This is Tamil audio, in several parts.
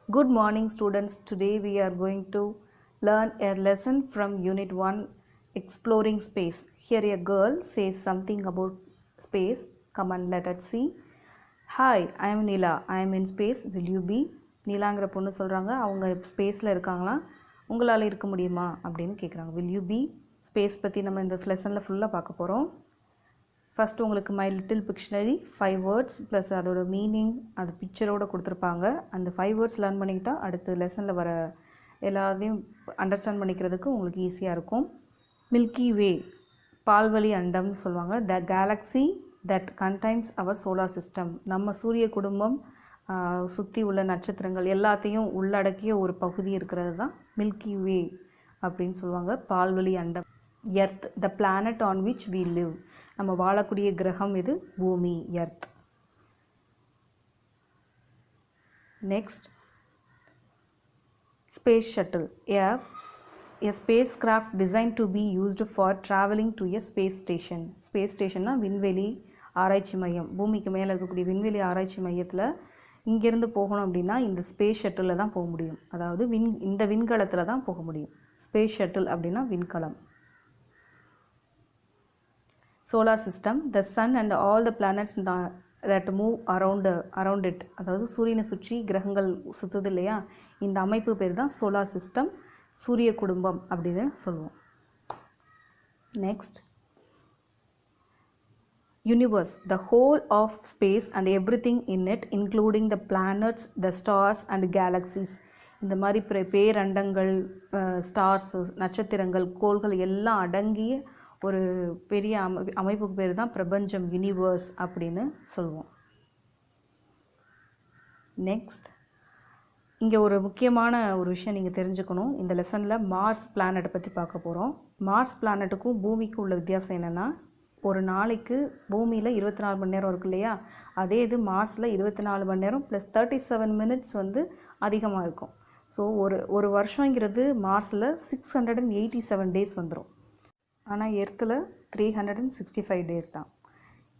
Good morning students. Today we are going to learn a lesson from Unit 1 Exploring Space. Here a girl says something about space. Come on, let us see. Hi, I am Neela. I am in space. Will you be? நீலாங்கிற பொண்ணு சொல்கிறாங்க அவங்க ஸ்பேஸில் இருக்காங்களாம். உங்களால் இருக்க முடியுமா அப்படின்னு கேட்குறாங்க. Will you B? ஸ்பேஸ் பற்றி நம்ம இந்த லெசனில் ஃபுல்லாக பார்க்க போகிறோம். ஃபஸ்ட்டு உங்களுக்கு my little Pictionary 5 words plus அதோட மீனிங் அது பிக்சரோடு கொடுத்துருப்பாங்க. அந்த 5 வேர்ட்ஸ் லேர்ன் பண்ணிக்கிட்டால் அடுத்த லெசனில் வர எல்லாத்தையும் அண்டர்ஸ்டாண்ட் பண்ணிக்கிறதுக்கு உங்களுக்கு ஈஸியாக இருக்கும். மில்கி வே, பால்வழி அண்டம்னு சொல்லுவாங்க. The galaxy that contains our solar system, நம்ம சூரிய குடும்பம் சுற்றி உள்ள நட்சத்திரங்கள் எல்லாத்தையும் உள்ளடக்கிய ஒரு பகுதி இருக்கிறது தான் மில்கி வே அப்படின்னு சொல்லுவாங்க. பால்வழி அண்டம். Earth, the planet on which we live, நம்ம வாழக்கூடிய கிரகம் இது பூமி, earth. Next, space shuttle, a spacecraft designed to be used for traveling to a space station. Space ஸ்டேஷன்னா விண்வெளி ஆராய்ச்சி மையம். பூமிக்கு மேலே இருக்கக்கூடிய விண்வெளி ஆராய்ச்சி மையத்தில் இங்கேருந்து போகணும் அப்படின்னா இந்த ஸ்பேஸ் ஷட்டிலில் தான் போக முடியும். அதாவது இந்த விண்கலத்தில் தான் போக முடியும். ஸ்பேஸ் ஷட்டில் அப்படின்னா விண்கலம். Solar system, the sun and all the planets that move around it, அதாவது சூரியனை சுற்றி கிரகங்கள் சுற்றுது இல்லையா, இந்த அமைப்பு பேர் தான் சோலார் சிஸ்டம், சூரிய குடும்பம் அப்படின்னு சொல்லுவோம். Next, universe, the whole of space and everything in it including the planets, the stars and galaxies. இந்த மாதிரி பேரண்டங்கள், ஸ்டார்ஸ், நட்சத்திரங்கள், கோள்கள் எல்லாம் அடங்கிய ஒரு பெரிய அமைப்புக்கு பேர் தான் பிரபஞ்சம், யூனிவர்ஸ் அப்படின்னு சொல்லுவோம். நெக்ஸ்ட், இங்கே ஒரு முக்கியமான ஒரு விஷயம் நீங்கள் தெரிஞ்சுக்கணும். இந்த லெசனில் மார்ஸ் பிளானட்டை பற்றி பார்க்க போகிறோம். மார்ஸ் பிளானட்டுக்கும் பூமிக்கும் உள்ள வித்தியாசம் என்னென்னா, ஒரு நாளைக்கு பூமியில் 24 மணி நேரம் இருக்கு இல்லையா, அதே இது மார்ஸில் 24 மணி நேரம் ப்ளஸ் 37 மினிட்ஸ் வந்து அதிகமாக இருக்கும். ஸோ ஒரு வருஷங்கிறது மார்ஸில் 687 டேஸ் வந்துடும். ஆனால் எர்த்தில் 365 டேஸ் தான்.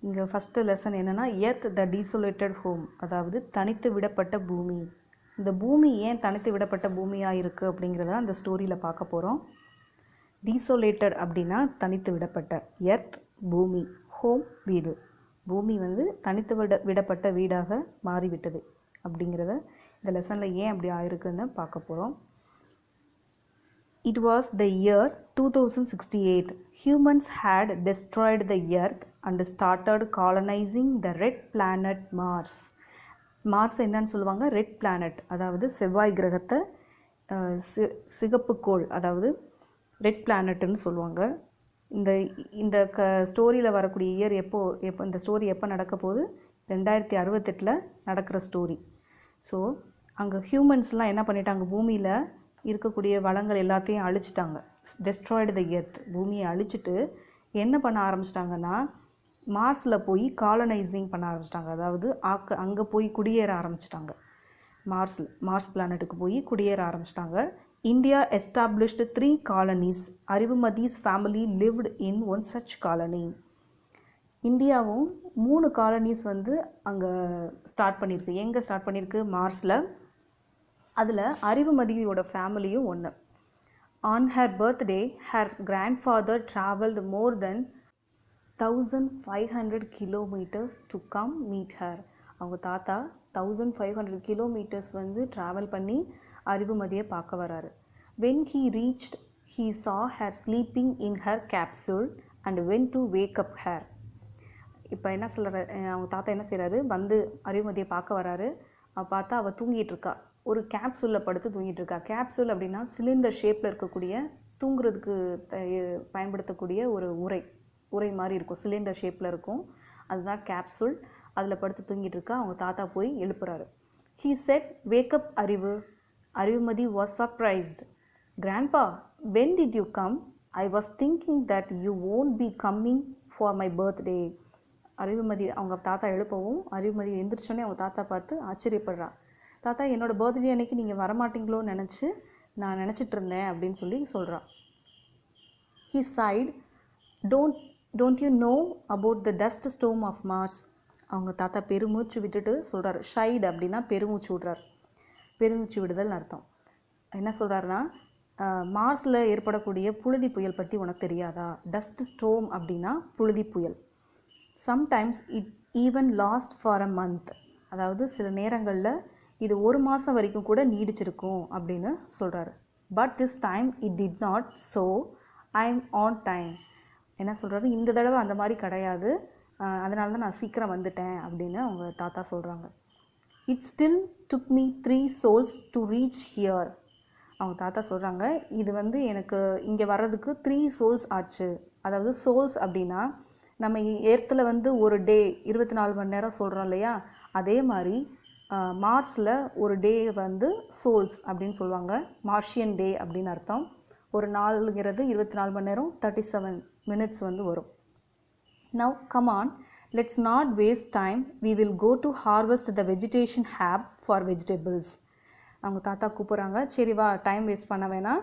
இங்கே ஃபஸ்ட்டு லெசன் என்னென்னா, எர்த் த டீசோலேட்டட் ஹோம், அதாவது தனித்து விடப்பட்ட பூமி. இந்த பூமி ஏன் தனித்து விடப்பட்ட பூமியாக இருக்குது அப்படிங்கிறத அந்த ஸ்டோரியில் பார்க்க போகிறோம். டீசோலேட்டட் அப்படின்னா தனித்து விடப்பட்ட, எர்த் பூமி, ஹோம் வீடு. பூமி வந்து தனித்து விடப்பட்ட வீடாக மாறிவிட்டது அப்படிங்கிறத இந்த லெசனில் ஏன் அப்படி ஆயிருக்குன்னு பார்க்க போகிறோம். It was the year 2068. Humans had destroyed the earth and started colonizing the red planet Mars. Mars என்னன்னு சொல்லுவாங்க? ரெட் பிளானட், அதாவது செவ்வாய் கிரகத்தை சிகப்பு கோள், அதாவது ரெட் பிளானட்டுன்னு சொல்லுவாங்க. இந்த ஸ்டோரியில் வரக்கூடிய இயர் எப்போ இந்த ஸ்டோரி எப்போ நடக்க போகுது? 2068 நடக்கிற ஸ்டோரி. ஸோ அங்கே ஹியூமன்ஸ்லாம் என்ன பண்ணிட்டாங்க, பூமியில் இருக்கக்கூடிய வளங்கள் எல்லாத்தையும் அழிச்சிட்டாங்க. டெஸ்ட்ராய்டு த எர்த், பூமியை அழிச்சிட்டு என்ன பண்ண ஆரம்பிச்சிட்டாங்கன்னா, மார்ஸில் போய் காலனைசிங் பண்ண ஆரம்பிச்சிட்டாங்க. அதாவது அங்கே போய் குடியேற ஆரம்பிச்சிட்டாங்க. மார்ஸ் பிளானட்டுக்கு போய் குடியேற ஆரம்பிச்சிட்டாங்க. India established 3 colonies. Arivumathi's family lived in one such colony. இந்தியாவும் 3 காலனிஸ் வந்து அங்கே ஸ்டார்ட் பண்ணியிருக்கு. எங்கே ஸ்டார்ட் பண்ணியிருக்கு? மார்ஸில். அதில் அறிவுமதியோட ஃபேமிலியும் ஒன்று. On her birthday her grandfather travelled more then 1500 kilometres to come meet her. அவங்க தாத்தா 1500 கிலோமீட்டர்ஸ் வந்து ட்ராவல் பண்ணி அறிவுமதியை பார்க்க வராரு. வென் ஹீ ரீச்ட் ஹீ சா her sleeping in her capsule and when to wake up her. இப்போ என்ன சொல்கிற, அவங்க தாத்தா என்ன செய்கிறாரு, வந்து அறிவுமதியை பார்க்க வராரு. பார்த்தா அவள் தூங்கிட்டு இருக்கா, ஒரு கேப்சூலில் படுத்து தூங்கிட்டு இருக்கா. கேப்சூல் அப்படின்னா சிலிண்டர் ஷேப்பில் இருக்கக்கூடிய, தூங்குறதுக்கு பயன்படுத்தக்கூடிய ஒரு உரை மாதிரி இருக்கும், சிலிண்டர் ஷேப்பில் இருக்கும், அதுதான் கேப்சூல். அதில் படுத்து தூங்கிட்டு இருக்கா. அவங்க தாத்தா போய் எழுப்புறாரு. ஹீ செட், வேக் அப் அறிவு. Arivumathi was surprised. Grandpa, when did you come? I was thinking that you won't be coming for my birthday. Arivumathi, அவங்க தாத்தா எழுப்பவும் அறிவுமதி எந்திரிச்சோன்னே அவங்க தாத்தா பார்த்து ஆச்சரியப்படுறா. தாத்தா, என்னோடய பர்த்டே அன்னைக்கு நீங்கள் வரமாட்டிங்களோன்னு நான் நினச்சிட்டு இருந்தேன் அப்படின்னு சொல்லி சொல்கிறான். He said, don't you know about the dust storm of Mars. அவங்க தாத்தா பெருமூச்சு விட்டுட்டு சொல்கிறார். ஷைடு அப்படின்னா பெருமூச்சு விடுறார். பெருமூச்சு விடுதல்னு அர்த்தம். என்ன சொல்கிறாருன்னா, மார்ஸில் ஏற்படக்கூடிய புழுதி புயல் பற்றி உனக்கு தெரியாதா? டஸ்ட் ஸ்டோம் அப்படின்னா புழுதி புயல். Sometimes it even last for a month, அதாவது சில நேரங்களில் இது 1 மாதம் வரைக்கும் கூட நீடிச்சிருக்கும் அப்படின்னு சொல்கிறாரு. But this time it did not, so I am on time. என்ன சொல்கிறாரு, இந்த தடவை அந்த மாதிரி கிடையாது, அதனால தான் நான் சீக்கிரம் வந்துட்டேன் அப்படின்னு அவங்க தாத்தா சொல்கிறாங்க. It still took me 3 souls to reach here. அவங்க தாத்தா சொல்கிறாங்க, இது வந்து எனக்கு இங்கே வர்றதுக்கு 3 souls ஆச்சு. அதாவது சோல்ஸ் அப்படின்னா நம்ம எர்த்தில் வந்து ஒரு டே 24 மணி நேரம் சொல்கிறோம் இல்லையா, அதே மாதிரி மார்ஸில் ஒரு டே வந்து சோல்ஸ் அப்படின்னு சொல்லுவாங்க. மார்ஷியன் டே அப்படின்னு அர்த்தம். ஒரு நாளுங்கிறது 24 மணி நேரம் 37 minutes வந்து வரும். Now come on, let's not waste time, we will go to harvest the vegetation hab for vegetables. அவங்க தாத்தா கூப்பிட்றாங்க, சரி வா, டைம் வேஸ்ட் பண்ண வேணாம்,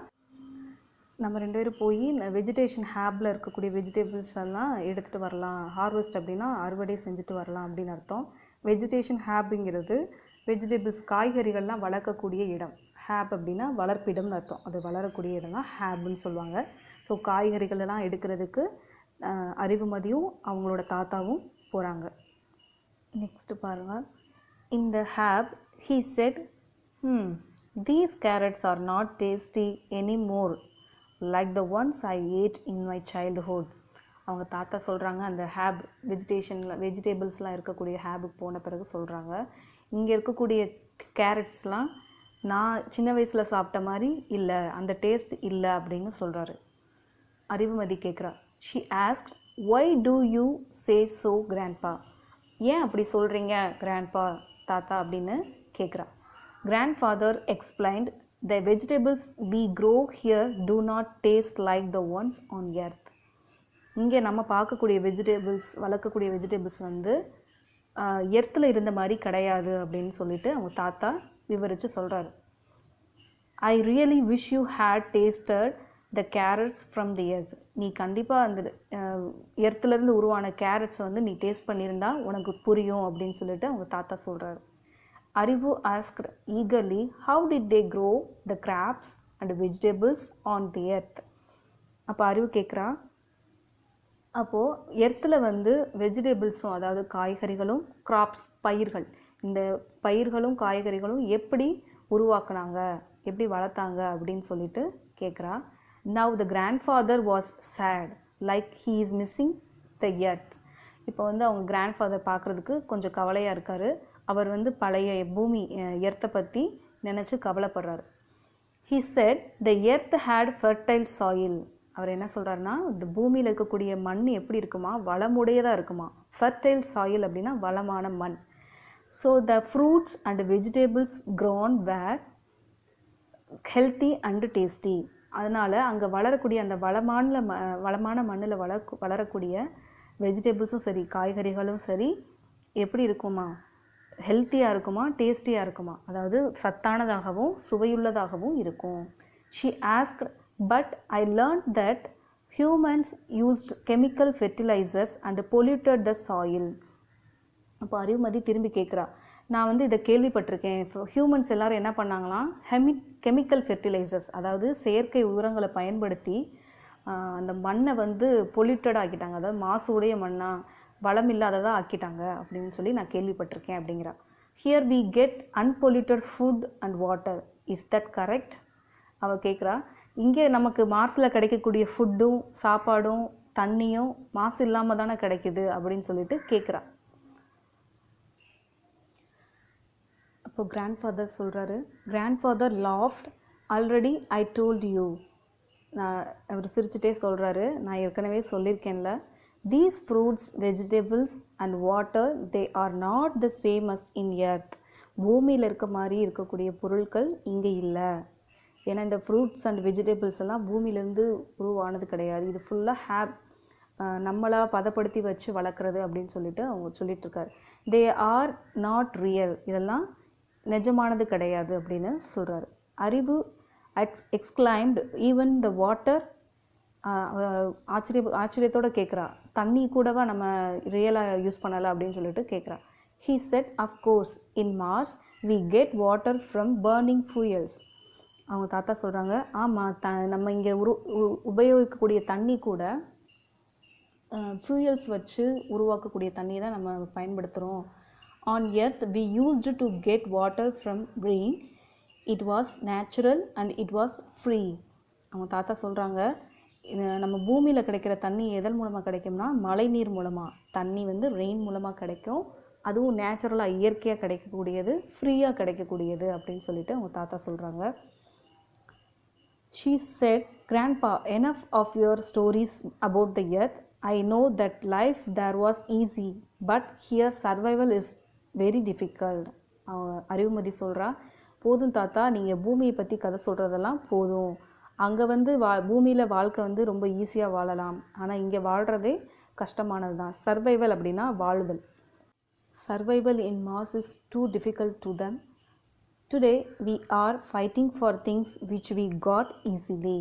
நம்ம 2 பேரும் போய் இந்த வெஜிடேஷன் ஹேப்பில் இருக்கக்கூடிய வெஜிடபிள்ஸ் எல்லாம் எடுத்துகிட்டு வரலாம். ஹார்வெஸ்ட் அப்படின்னா அறுவடை செஞ்சுட்டு வரலாம் அப்படின்னு அர்த்தம். வெஜிடேஷன் ஹேப்புங்கிறது வெஜிடபிள்ஸ் காய்கறிகள்லாம் வளர்க்கக்கூடிய இடம். ஹேப் அப்படின்னா வளர்ப்பிடம்னு அர்த்தம். அது வளரக்கூடிய இடம் தான் ஹேப்புன்னு சொல்லுவாங்க. ஸோ காய்கறிகளெல்லாம் எடுக்கிறதுக்கு அறிவுமதியும் அவங்களோட தாத்தாவும் போகிறாங்க. நெக்ஸ்ட்டு பாருங்கள். இந்த ஹேப் he said, these carrots are not tasty anymore like the ones I ate in my childhood. அவங்க தாத்தா சொல்கிறாங்க, அந்த ஹேப் வெஜிடபிள்ஸ்லாம் இருக்கக்கூடிய ஹேபுக்கு போன பிறகு சொல்கிறாங்க, இங்கே இருக்கக்கூடிய கேரட்ஸ்லாம் நான் சின்ன வயசில் சாப்பிட்ட மாதிரி இல்லை, அந்த டேஸ்ட் இல்லை அப்படின்னு சொல்கிறாரு. அறிவுமதி கேட்குறா. She asked, why do you say so grandpa? ஏன் அப்படி சொல்கிறீங்க கிராண்ட்பா, தாத்தா அப்படின்னு கேட்குறா. Grandfather explained, the vegetables we grow here do not taste like the ones on earth. இங்கே நம்ம பார்க்கக்கூடிய வெஜிடபிள்ஸ், வளர்க்கக்கூடிய வெஜிடபிள்ஸ் வந்து எர்த்தில் இருந்த மாதிரி கிடையாது அப்படின்னு சொல்லிட்டு அவங்க தாத்தா விவரித்து சொல்கிறாரு. I really wish you had tasted the carrots from the earth. நீ கண்டிப்பாக அந்த எர்த்துலேருந்து உருவான கேரட்ஸை வந்து நீ டேஸ்ட் பண்ணியிருந்தா உனக்கு புரியும் அப்படின்னு சொல்லிட்டு அவங்க தாத்தா சொல்கிறாரு. Arivu asked eagerly, how did they grow the crops and vegetables on the earth? அப்போ அறிவு கேட்குறா, அப்போது எர்த்தில் வந்து வெஜிடபிள்ஸும், அதாவது காய்கறிகளும், கிராப்ஸ் பயிர்கள், இந்த பயிர்களும் காய்கறிகளும் எப்படி உருவாக்குனாங்க, எப்படி வளர்த்தாங்க அப்படின்னு சொல்லிட்டு கேட்குறா. Now the grandfather was sad, like he is missing the earth. இப்போ வந்து அவங்க கிராண்ட்ஃபாதர் பார்க்குறதுக்கு கொஞ்சம் கவலையாக இருக்கார். அவர் வந்து பழைய பூமி எர்த்தை பற்றி நினச்சி கவலைப்படுறாரு. He said the earth had fertile soil. அவர் என்ன சொல்கிறாருன்னா, இந்த பூமியில் இருக்கக்கூடிய மண் எப்படி இருக்குமா, வளமுடையதாக இருக்குமா. ஃபர்டைல் சாயில் அப்படின்னா வளமான மண். So the fruits and vegetables grown were healthy and tasty. அதனால் அங்கே வளரக்கூடிய அந்த வளமான மண்ணில் வளரக்கூடிய வெஜிடபிள்ஸும் சரி, காய்கறிகளும் சரி எப்படி இருக்குமா, ஹெல்த்தியாக இருக்குமா, டேஸ்டியாக இருக்குமா, அதாவது சத்தானதாகவும் சுவையுள்ளதாகவும் இருக்கும். She asked, but I learned that humans used chemical fertilizers and polluted the soil. அப்போ அறிவுமதி திரும்பி கேட்குறா, நான் வந்து இதை கேள்விப்பட்டிருக்கேன். இப்போ ஹியூமன்ஸ் எல்லோரும் என்ன பண்ணாங்களாம், கெமிக்கல் ஃபெர்டிலைசர்ஸ், அதாவது செயற்கை உரங்களை பயன்படுத்தி அந்த மண்ணை வந்து பொல்யூட்டட் ஆக்கிட்டாங்க, அதாவது மாசு உடைய மண்ணாக வளம் இல்லாததாக ஆக்கிட்டாங்க அப்படின்னு சொல்லி நான் கேள்விப்பட்டிருக்கேன் அப்படிங்கிறா. Here we get unpolluted food and water, is that correct? அவள் கேட்குறா, இங்கே நமக்கு மார்ஸில் கிடைக்கக்கூடிய ஃபுட்டும் சாப்பாடும் தண்ணியும் மாசு இல்லாமல் தானே கிடைக்குது அப்படின்னு சொல்லிட்டு கேட்குறா. அப்போ கிராண்ட்ஃபாதர் சொல்கிறாரு, grandfather laughed, already I told you. அவர் சிரிச்சுட்டே சொல்கிறாரு, நான் ஏற்கனவே சொல்லியிருக்கேன்ல, these fruits, vegetables and water, they are not the same as in earth. பூமியில் இருக்க மாதிரி இருக்கக்கூடிய பொருட்கள் இங்கே இல்லை. ஏன்னா இந்த ஃப்ரூட்ஸ் அண்ட் வெஜிடபிள்ஸ் எல்லாம் பூமியிலேருந்து உருவானது கிடையாது. இது ஃபுல்லாக நம்மளாக பதப்படுத்தி வச்சு வளர்க்குறது அப்படின்னு சொல்லிட்டு அவங்க சொல்லிகிட்ருக்காரு. தே ஆர் நாட் ரியல், இதெல்லாம் நிஜமானது கிடையாது அப்படின்னு சொல்கிறாரு. அறிவு எக்ஸ்கிளைம்டு, ஈவன் த வாட்டர், ஆச்சரியத்தோடு கேட்குறா, தண்ணி கூடவா நம்ம ரியலாக யூஸ் பண்ணலை அப்படின்னு சொல்லிட்டு கேட்குறா. He said, of course, in Mars we get water from burning fuels. அவங்க தாத்தா சொல்கிறாங்க, ஆமாம், நம்ம இங்கே உபயோகிக்கக்கூடிய தண்ணி கூட ஃபியூயல்ஸ் வச்சு உருவாக்கக்கூடிய தண்ணி தான் நம்ம பயன்படுத்துகிறோம். On earth we used to get water from rain. It was natural and it was free. அவங்க தாத்தா சொல்கிறாங்க, நம்ம பூமியில் கிடைக்கிற தண்ணி எதன் மூலமாக கிடைக்கும்னா மழை நீர் மூலமாக. தண்ணி வந்து ரெயின் மூலமாக கிடைக்கும், அதுவும் நேச்சுரலாக இயற்கையாக கிடைக்கக்கூடியது, ஃப்ரீயாக கிடைக்கக்கூடியது அப்படின்னு சொல்லிட்டு அவங்க தாத்தா சொல்கிறாங்க. She said, Grandpa, enough of your stories about the earth. I know that life there was easy, but here survival is very difficult. Arivumathi சொல்கிறா, போதும் தாத்தா, நீங்கள் பூமியை பற்றி கதை சொல்கிறதெல்லாம் போதும். அங்கே வந்து பூமியில் வாழ்க்கை வந்து ரொம்ப ஈஸியாக வாழலாம், ஆனால் இங்கே வாழ்கிறதே கஷ்டமானது தான். சர்வைவல் அப்படின்னா வாழுதல். Survival in Mars is too difficult to them. Today we are fighting for things which we got easily.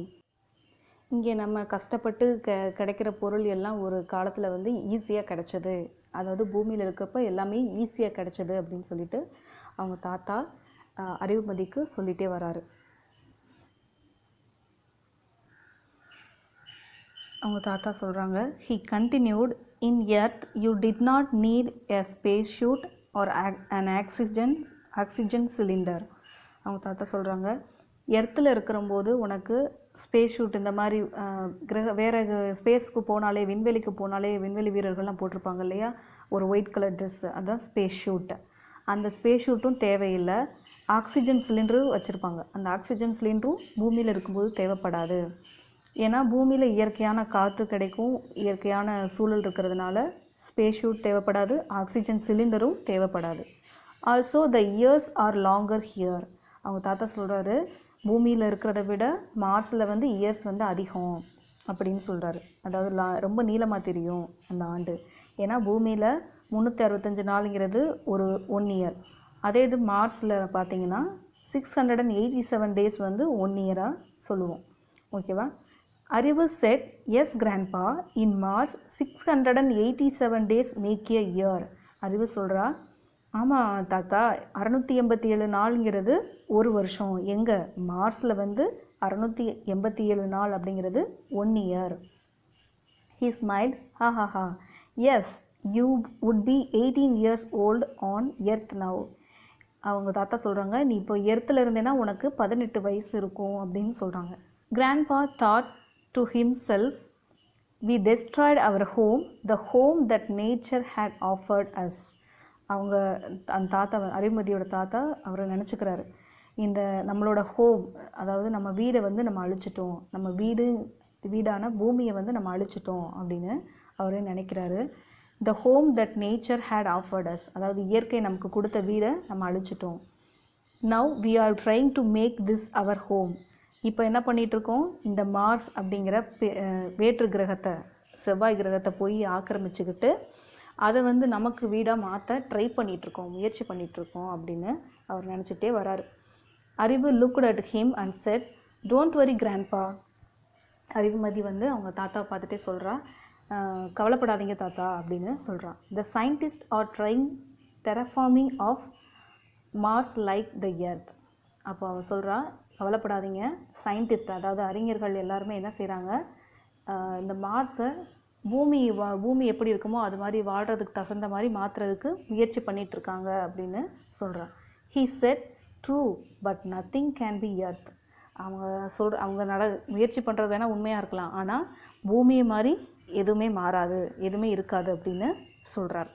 இங்கே நம்ம கஷ்டப்பட்டு கிடைக்கிற பொருள் எல்லாம் ஒரு காலத்தில் வந்து ஈஸியாக கிடைச்சது, அதாவது பூமியில் இருக்கப்போ எல்லாமே ஈஸியாக கிடைச்சது அப்படின்னு சொல்லிட்டு அவங்க தாத்தா அறிவுமதிக்கு சொல்லிகிட்டே வராரு. அவங்க தாத்தா சொல்கிறாங்க, he continued, in earth you did not need a space suit or an oxygen cylinder. அவங்க தாத்தா சொல்கிறாங்க, எர்த்தில் இருக்கிறம்போது உனக்கு ஸ்பேஸ் ஷூட் இந்த மாதிரி வேறு ஸ்பேஸ்க்கு போனாலே, விண்வெளிக்கு போனாலே விண்வெளி வீரர்கள்லாம் போட்டிருப்பாங்க இல்லையா, ஒரு ஒயிட் கலர் ட்ரெஸ்ஸு, அதுதான் ஸ்பேஸ் ஷூட்டு. அந்த ஸ்பேஸ் ஷூட்டும் தேவையில்லை. ஆக்சிஜன் சிலிண்டரும் வச்சுருப்பாங்க. அந்த ஆக்சிஜன் சிலிண்டரும் பூமியில் இருக்கும்போது தேவைப்படாது. ஏன்னா பூமியில் இயற்கையான காற்று கிடைக்கும், இயற்கையான சூழல் இருக்கிறதுனால ஸ்பேஸ் ஷூட் தேவைப்படாது, ஆக்சிஜன் சிலிண்டரும் தேவைப்படாது. Also the years are longer here. அவங்க தாத்தா சொல்கிறாரு, பூமியில் இருக்கிறத விட மார்ஸில் வந்து இயர்ஸ் வந்து அதிகம் அப்படின்னு சொல்கிறாரு. அதாவது ரொம்ப நீளமாக தெரியும் அந்த ஆண்டு. ஏன்னா பூமியில் 365 நாளுங்கிறது ஒரு 1 இயர். அதே இது மார்ஸில் பார்த்தீங்கன்னா 687 டேஸ் வந்து 1 இயராக சொல்லுவோம். ஓகேவா? Arivu said, yes grandpa, in Mars 687 days make a year. Arivu சொல்கிறா, ஆமாம் தாத்தா, 687 நாளுங்கிறது ஒரு வருஷம். எங்கே? மார்ஸில் வந்து 687 நாள் அப்படிங்கிறது 1 year. He smiled, ha, yes, you would be 18 years old on earth now. அவங்க தாத்தா சொல்கிறாங்க, நீ இப்போ எர்த்தில் இருந்தேன்னா உனக்கு 18 வயசு இருக்கும் அப்படின்னு சொல்கிறாங்க. Grandpa thought to himself, we destroyed our home, the home that nature had offered us. அவங்க அந்த தாத்தா, அறிவுமதியோட தாத்தா, அவரை நினச்சிக்கிறாரு, இந்த நம்மளோட ஹோம், அதாவது நம்ம வீடை வந்து நம்ம அழிச்சிட்டோம், நம்ம வீடான பூமியை வந்து நம்ம அழிச்சிட்டோம் அப்படின்னு அவரே நினைக்கிறாரு. The home that nature had offered us, அதாவது இயற்கை நமக்கு கொடுத்த வீடை நம்ம அழிச்சிட்டோம். Now we are trying to make this our home. இப்போ என்ன பண்ணிகிட்ருக்கோம், இந்த மார்ஸ் அப்படிங்கிற வேற்று கிரகத்தை, செவ்வாய் கிரகத்தை போய் ஆக்கிரமிச்சுக்கிட்டு அதை வந்து நமக்கு வீடாக மாற்ற ட்ரை பண்ணிகிட்ருக்கோம், முயற்சி பண்ணிகிட்ருக்கோம் அப்படின்னு அவர் நினச்சிட்டே வராரு. Arivu looked at him and said, don't worry grandpa. Arivumathi வந்து அவங்க தாத்தாவை பார்த்துட்டே சொல்கிறா, கவலைப்படாதீங்க தாத்தா அப்படின்னு சொல்கிறான். The scientists are trying terraforming of Mars like the earth. அப்போ அவன் சொல்கிறா, கவலைப்படாதீங்க, சயின்டிஸ்ட் அதாவது அறிஞர்கள் எல்லாருமே என்ன செய்கிறாங்க, இந்த மார்ஸை பூமி எப்படி இருக்குமோ அது மாதிரி வாழ்கிறதுக்கு தகுந்த மாதிரி மாற்றுறதுக்கு முயற்சி பண்ணிகிட்ருக்காங்க அப்படின்னு சொல்கிறான். He set, true, but nothing can be earth. அவங்க முயற்சி பண்ணுறது வேணால் உண்மையாக இருக்கலாம், ஆனால் பூமியை மாதிரி எதுவுமே மாறாது, எதுவுமே இருக்காது அப்படின்னு சொல்கிறார்.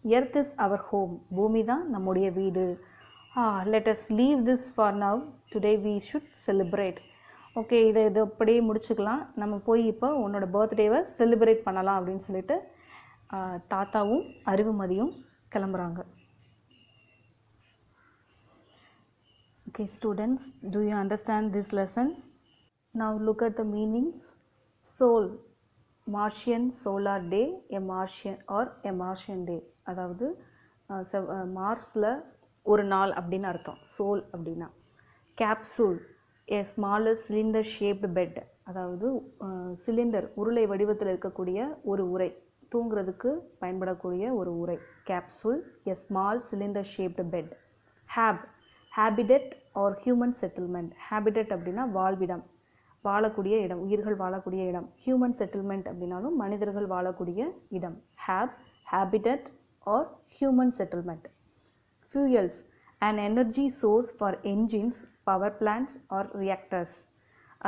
எர்த் இஸ் அவர் ஹோம், பூமி தான் நம்முடைய வீடு. Let us leave this for now, today we should celebrate. Okay, இதை அப்படியே முடிச்சுக்கலாம், நம்ம போய் இப்போ உன்னோட பர்த்டேவை செலிப்ரேட் பண்ணலாம் அப்படின்னு சொல்லிட்டு தாத்தாவும் அறிவுமதியும் கிளம்புறாங்க. Okay students, do you understand this lesson? Now look at the meanings. Soul, Martian solar day, a Martian day. அதாவது மார்ஸில் ஒரு நாள் அப்படின்னு அர்த்தம், சோல் அப்படின்னா. Capsule, a smaller cylinder shaped bed, அதாவது சிலிண்டர், உருளை வடிவத்தில் இருக்கக்கூடிய ஒரு உரை, தூங்குறதுக்கு பயன்படக்கூடிய ஒரு உரை. Capsule, a small cylinder shaped bed. habitat or human settlement. habitat அப்படின்னா வாழ்விடம், வாழக்கூடிய இடம், உயிர்கள் வாழக்கூடிய இடம். human settlement அப்படின்னாலும் மனிதர்கள் வாழக்கூடிய இடம். habitat or human settlement. fuels, an energy source for engines, power plants or reactors.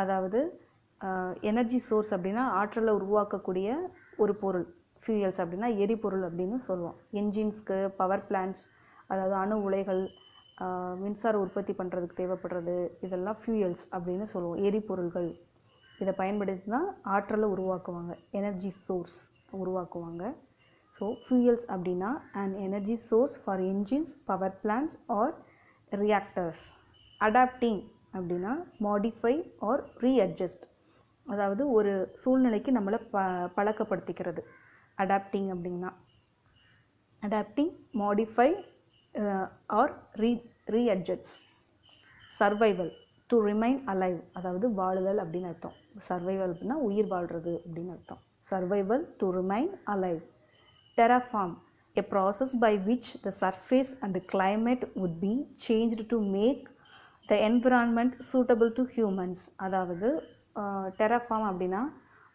அதாவது எனர்ஜி சோர்ஸ் அப்படின்னா ஆற்றலை உருவாக்கக்கூடிய ஒரு பொருள். ஃபியூயல்ஸ் அப்படின்னா எரிபொருள் அப்படின்னு சொல்லுவோம். என்ஜின்ஸ்க்கு, பவர் பிளான்ட்ஸ் அதாவது அணு உலைகள், மின்சார உற்பத்தி பண்ணுறதுக்கு தேவைப்படுறது, இதெல்லாம் ஃபியூயல்ஸ் அப்படின்னு சொல்லுவோம். எரிபொருள்கள் இதை பயன்படுத்தி தான் ஆற்றலை உருவாக்குவாங்க, எனர்ஜி சோர்ஸ் உருவாக்குவாங்க. ஸோ ஃபியூயல்ஸ் அப்படின்னா and energy source for engines, power plants or reactors. Adapting அப்படின்னா மாடிஃபை ஆர் ரீஅட்ஜஸ்ட், அதாவது ஒரு சூழ்நிலைக்கு நம்மளை பழக்கப்படுத்திக்கிறது. அடாப்டிங் அப்படின்னா adapting, modify or readjust. Survival, to remain alive, அதாவது வாழுதல் அப்படின்னு அர்த்தம். சர்வைவல் அப்படின்னா உயிர் வாழ்கிறது அப்படின்னு அர்த்தம். Survival, to remain alive. terraform, a process by which the surface and the climate would be changed to make the environment suitable to humans. அதாவது terraform அப்படின்னா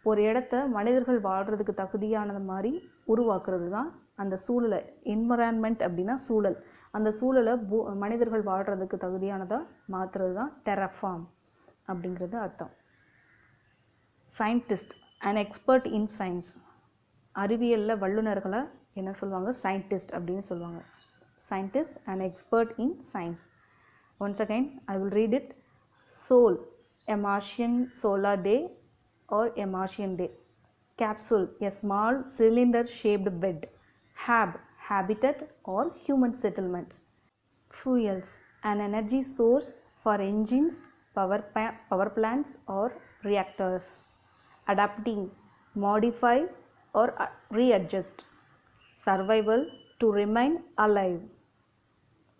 ஒரு இடத்த மனிதர்கள் வாழ்கிறதுக்கு தகுதியானது மாதிரி உருவாக்குறது தான் அந்த சூழலை. என்விரான்மெண்ட் அப்படின்னா சூழல், அந்த சூழலை மனிதர்கள் வாழ்கிறதுக்கு தகுதியானதாக மாற்றுறது தான் terraform அப்படிங்கிறது அர்த்தம். Scientist, an expert in science. அறிவியலில் வல்லுநர்களை என்ன சொல்லுவாங்க? சயின்டிஸ்ட் அப்படின்னு சொல்லுவாங்க. Scientist and expert in science. Once again I will read it. Sol, a Martian solar day or a Martian day. capsule, a small cylinder shaped bed. habitat or human settlement. fuels, an energy source for engines, power plants or reactors. adapting, modify or readjust. survival, to remain alive.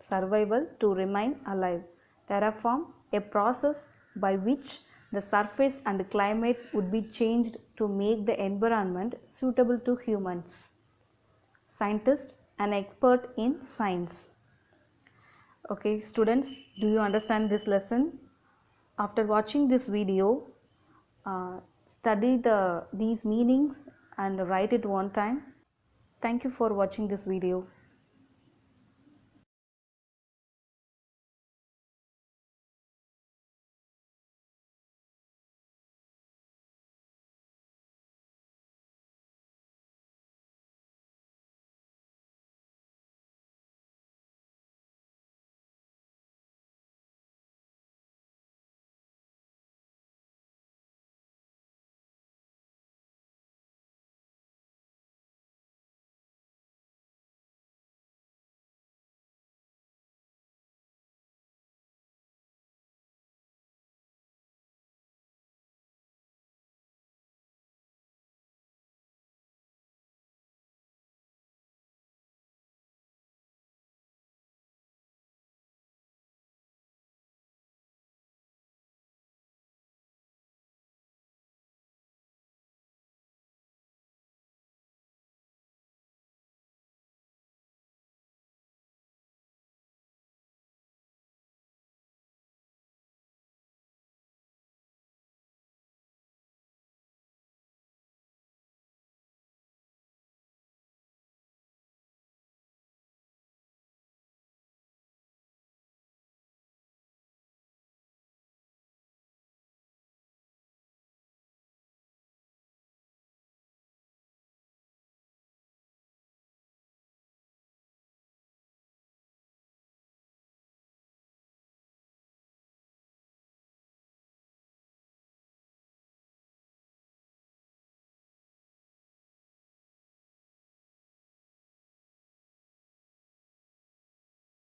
survival, to remain alive. terraform, a process by which the surface and climate would be changed to make the environment suitable to humans. Scientist, an expert in science. Okay students, do you understand this lesson? After watching this video, study these meanings and write it one time. Thank you for watching this video.